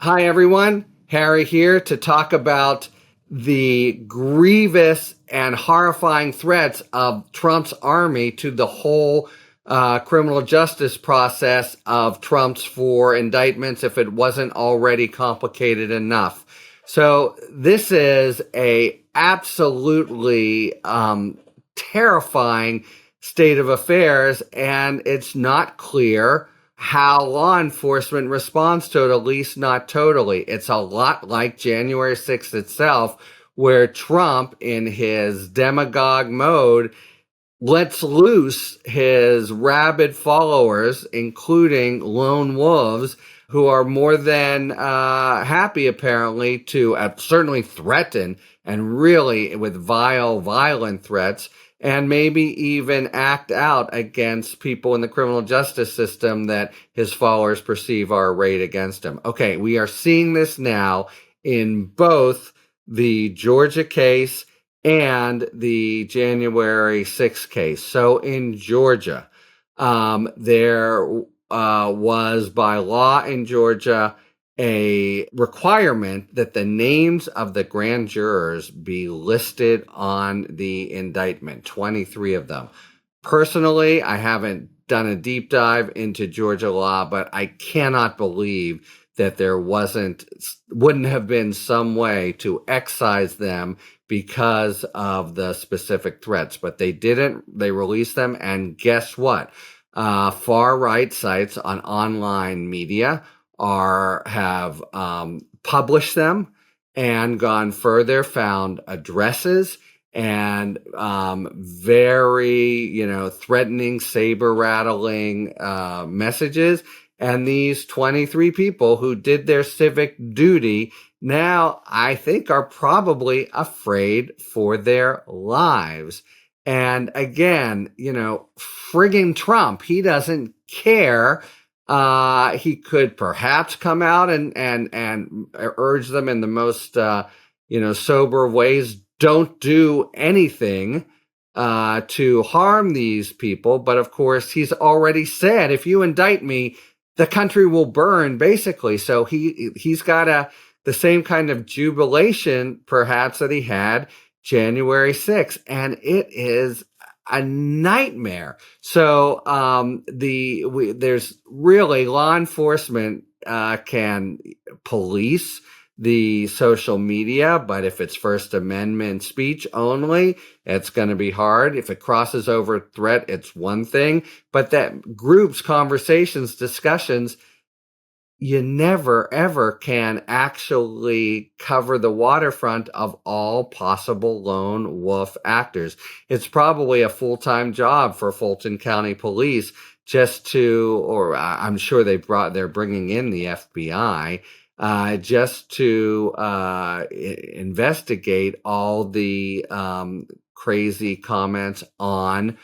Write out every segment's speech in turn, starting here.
Hi, everyone. Harry here to talk about the grievous and horrifying threats of Trump's army to the whole criminal justice process of Trump's 4 indictments, if it wasn't already complicated enough. So this is a absolutely terrifying state of affairs, and it's not clear how law enforcement responds to it, at least not totally. It's a lot like January 6th itself, where Trump, in his demagogue mode, lets loose his rabid followers, including lone wolves, who are more than happy, apparently, to certainly threaten, and really with vile, violent threats, and maybe even act out against people in the criminal justice system that his followers perceive are arrayed against him. Okay, we are seeing this now in both the Georgia case and the January 6th case. So in Georgia, there was by law in Georgia a requirement that the names of the grand jurors be listed on the indictment, 23 of them. Personally, I haven't done a deep dive into Georgia law, but I cannot believe that there wouldn't have been some way to excise them because of the specific threats. But they didn't. They released them, and guess what? Far-right sites on online media have published them and gone further, found addresses and very, threatening, saber-rattling messages. And these 23 people who did their civic duty now, I think, are probably afraid for their lives. And again, friggin' Trump, he doesn't care. He could perhaps come out and urge them in the most, sober ways. Don't do anything to harm these people. But of course, he's already said, if you indict me, the country will burn, basically. So he's got the same kind of jubilation, perhaps, that he had January 6th. And it is a nightmare. So there's really law enforcement can police the social media, but if it's First Amendment speech only, it's going to be hard. If it crosses over threat, it's one thing, but that groups, conversations, discussions, you never, ever can actually cover the waterfront of all possible lone wolf actors. It's probably a full-time job for Fulton County Police or I'm sure they're bringing in the FBI, just to investigate all the crazy comments on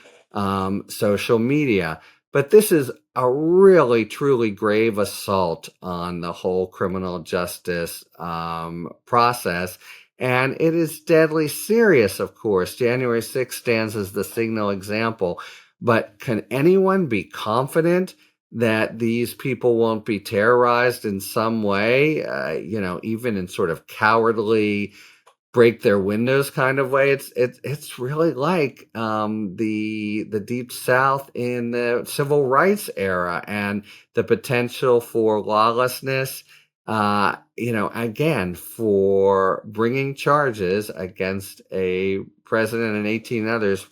social media. But this is a really, truly grave assault on the whole criminal justice process. And it is deadly serious, of course. January 6th stands as the signal example. But can anyone be confident that these people won't be terrorized in some way, even in sort of cowardly, break their windows kind of way? It's really like the Deep South in the civil rights era, and the potential for lawlessness, again, for bringing charges against a president and 18 others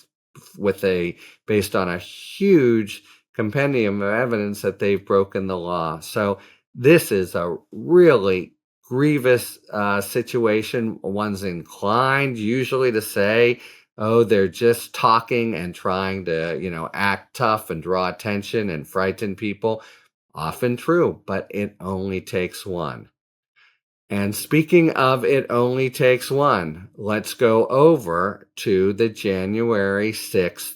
based on a huge compendium of evidence that they've broken the law. So this is a really grievous situation. One's inclined usually to say, oh, they're just talking and trying to, act tough and draw attention and frighten people. Often true, but it only takes one. And speaking of it only takes one, let's go over to the January 6th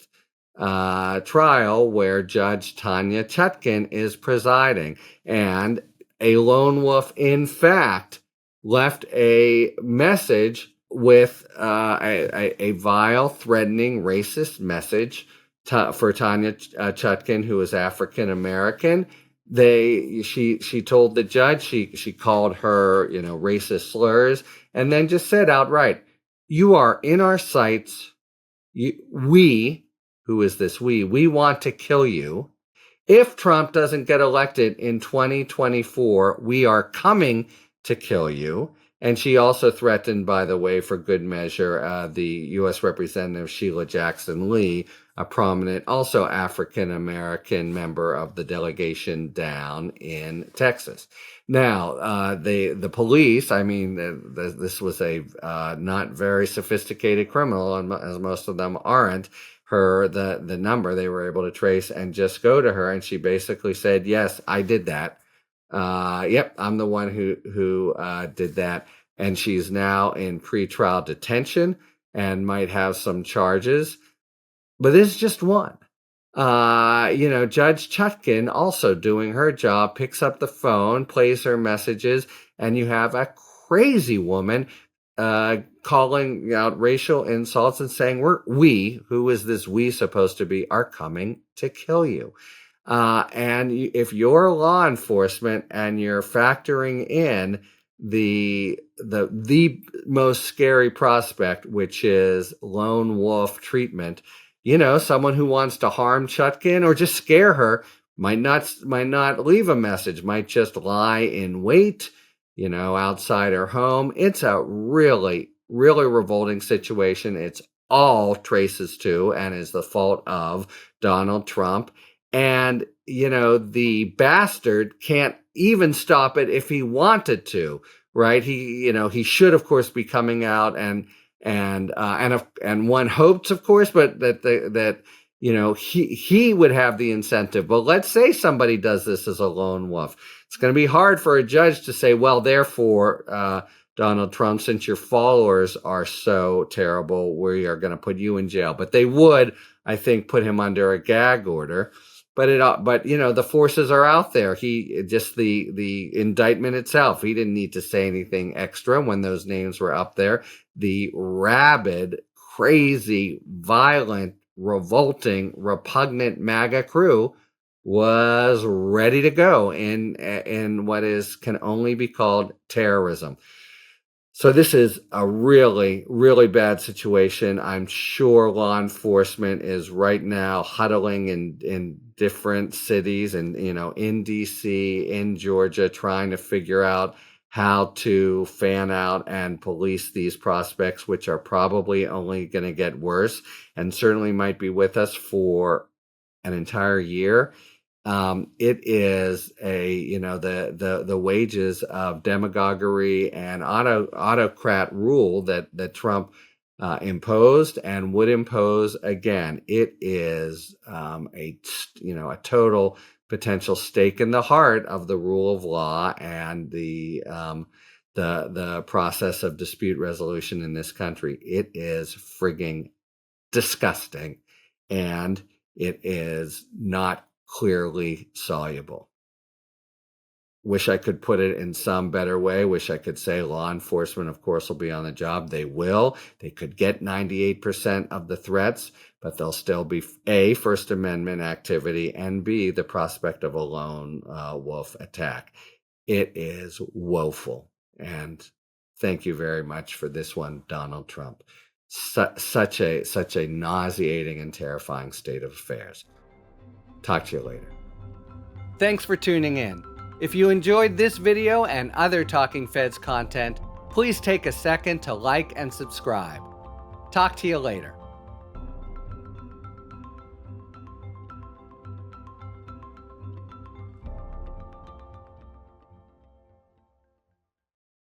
trial, where Judge Tanya Chutkan is presiding. And a lone wolf, in fact, left a message with a vile, threatening, racist message for Tanya Chutkan, who is African American. she told the judge, she called her, racist slurs, and then just said outright, "You are in our sights. We, who is this we want to kill you. If Trump doesn't get elected in 2024, we are coming to kill you." And she also threatened, by the way, for good measure, the U.S. Representative Sheila Jackson Lee, a prominent, also African-American member of the delegation down in Texas. Now, the police, this was a not very sophisticated criminal, as most of them aren't. The number they were able to trace and just go to her, and she basically said, "Yes, I did that. Yep, I'm the one who did that." And she's now in pretrial detention and might have some charges. But this is just one. Judge Chutkan, also doing her job, picks up the phone, plays her messages, and you have a crazy woman calling out racial insults and saying, who is this we supposed to be, are coming to kill you. And if you're law enforcement and you're factoring in the most scary prospect, which is lone wolf treatment, someone who wants to harm Chutkan or just scare her might not leave a message, might just lie in wait, outside her home. It's a really, really revolting situation. It's all traces to and is the fault of Donald Trump. And, the bastard can't even stop it if he wanted to, right? He should, of course, be coming out and one hopes, of course, but that he would have the incentive. But let's say somebody does this as a lone wolf. It's going to be hard for a judge to say, well, therefore, Donald Trump, since your followers are so terrible, we are going to put you in jail. But they would, I think, put him under a gag order. But the forces are out there. The indictment itself, he didn't need to say anything extra when those names were up there. The rabid, crazy, violent, revolting, repugnant MAGA crew was ready to go in what can only be called terrorism. So this is a really, really bad situation. I'm sure law enforcement is right now huddling in different cities and, in DC, in Georgia, trying to figure out how to fan out and police these prospects, which are probably only going to get worse and certainly might be with us for an entire year. It is the wages of demagoguery and autocrat rule that Trump imposed and would impose again. It is a total potential stake in the heart of the rule of law and the process of dispute resolution in this country. It is frigging disgusting, and it is not clearly soluble. Wish I could put it in some better way. Wish I could say law enforcement, of course, will be on the job. They will. They could get 98% of the threats, but there'll still be A, First Amendment activity, and B, the prospect of a lone wolf attack. It is woeful. And thank you very much for this one, Donald Trump. Such a nauseating and terrifying state of affairs. Talk to you later. Thanks for tuning in. If you enjoyed this video and other Talking Feds content, please take a second to like and subscribe. Talk to you later.